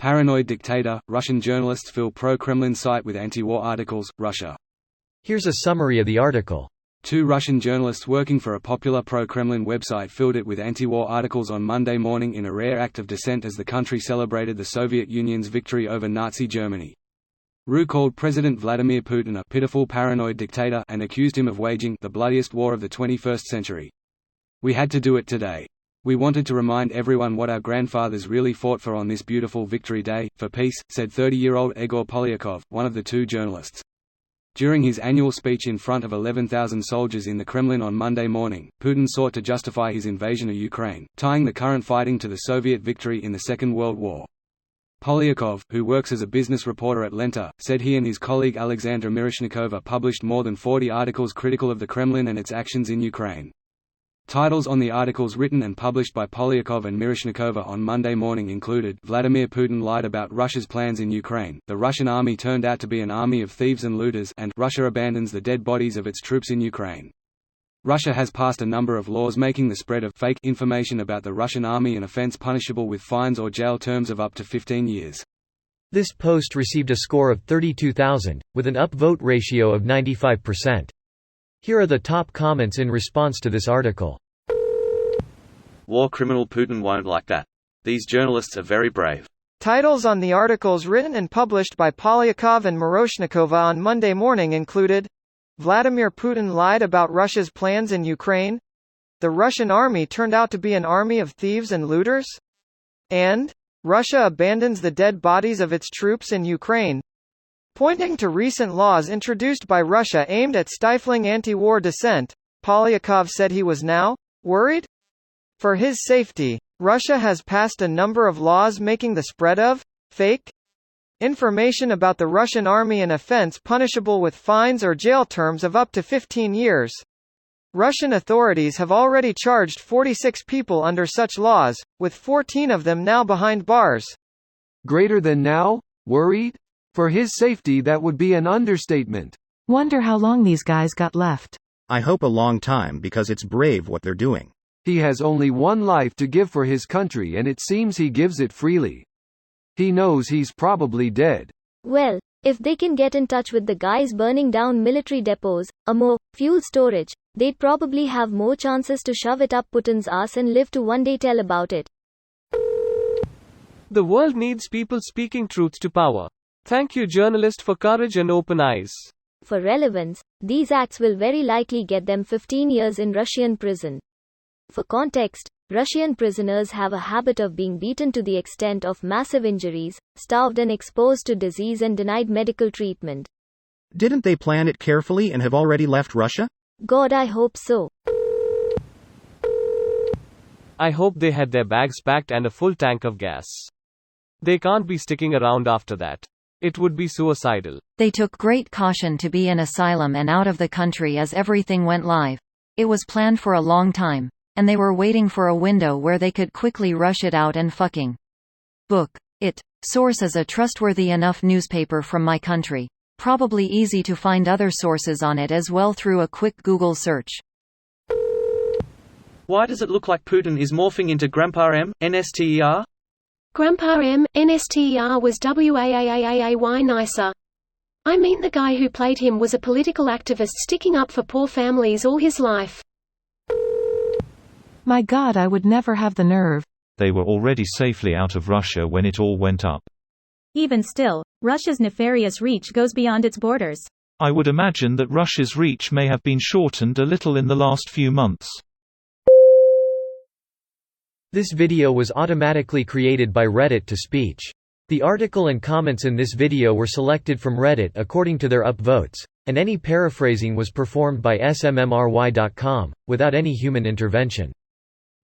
Paranoid dictator, Russian journalists fill pro-Kremlin site with anti-war articles, Russia. Here's a summary of the article. 2 Russian journalists working for a popular pro-Kremlin website filled it with anti-war articles on Monday morning in a rare act of dissent as the country celebrated the Soviet Union's victory over Nazi Germany. RU called President Vladimir Putin a pitiful paranoid dictator and accused him of waging the bloodiest war of the 21st century. "We had to do it today. We wanted to remind everyone what our grandfathers really fought for on this beautiful victory day, for peace," said 30-year-old Egor Polyakov, one of the 2 journalists. During his annual speech in front of 11,000 soldiers in the Kremlin on Monday morning, Putin sought to justify his invasion of Ukraine, tying the current fighting to the Soviet victory in the Second World War. Polyakov, who works as a business reporter at Lenta, said he and his colleague Alexandra Miroshnikova published more than 40 articles critical of the Kremlin and its actions in Ukraine. Titles on the articles written and published by Polyakov and Miroshnikova on Monday morning included "Vladimir Putin lied about Russia's plans in Ukraine," "The Russian army turned out to be an army of thieves and looters," and "Russia abandons the dead bodies of its troops in Ukraine." Russia has passed a number of laws making the spread of fake information about the Russian army an offense punishable with fines or jail terms of up to 15 years. This post received a score of 32,000, with an upvote ratio of 95%. Here are the top comments in response to this article. War criminal Putin won't like that. These journalists are very brave. Titles on the articles written and published by Polyakov and Miroshnikova on Monday morning included, "Vladimir Putin lied about Russia's plans in Ukraine," "The Russian army turned out to be an army of thieves and looters," and "Russia abandons the dead bodies of its troops in Ukraine." Pointing to recent laws introduced by Russia aimed at stifling anti-war dissent, Polyakov said he was now worried for his safety. Russia has passed a number of laws making the spread of fake information about the Russian army an offense punishable with fines or jail terms of up to 15 years. Russian authorities have already charged 46 people under such laws, with 14 of them now behind bars. Greater than now? Worried? For his safety, that would be an understatement. Wonder how long these guys got left. I hope a long time because it's brave what they're doing. He has only one life to give for his country and it seems he gives it freely. He knows he's probably dead. Well, if they can get in touch with the guys burning down military depots, ammo, fuel storage, they'd probably have more chances to shove it up Putin's ass and live to one day tell about it. The world needs people speaking truth to power. Thank you, journalist, for courage and open eyes. For relevance, these acts will very likely get them 15 years in Russian prison. For context, Russian prisoners have a habit of being beaten to the extent of massive injuries, starved and exposed to disease and denied medical treatment. Didn't they plan it carefully and have already left Russia? God, I hope so. I hope they had their bags packed and a full tank of gas. They can't be sticking around after that. It would be suicidal. They took great caution to be in asylum and out of the country as everything went live. It was planned for a long time, and they were waiting for a window where they could quickly rush it out and fucking book it. Source is a trustworthy enough newspaper from my country. Probably easy to find other sources on it as well through a quick Google search. Why does it look like Putin is morphing into Grandpa M, NSTER? Grandpa M, NSTER was WAAAAAY nicer. I mean, the guy who played him was a political activist sticking up for poor families all his life. My God, I would never have the nerve. They were already safely out of Russia when it all went up. Even still, Russia's nefarious reach goes beyond its borders. I would imagine that Russia's reach may have been shortened a little in the last few months. This video was automatically created by Reddit to speech. The article and comments in this video were selected from Reddit according to their upvotes, and any paraphrasing was performed by smmry.com, without any human intervention.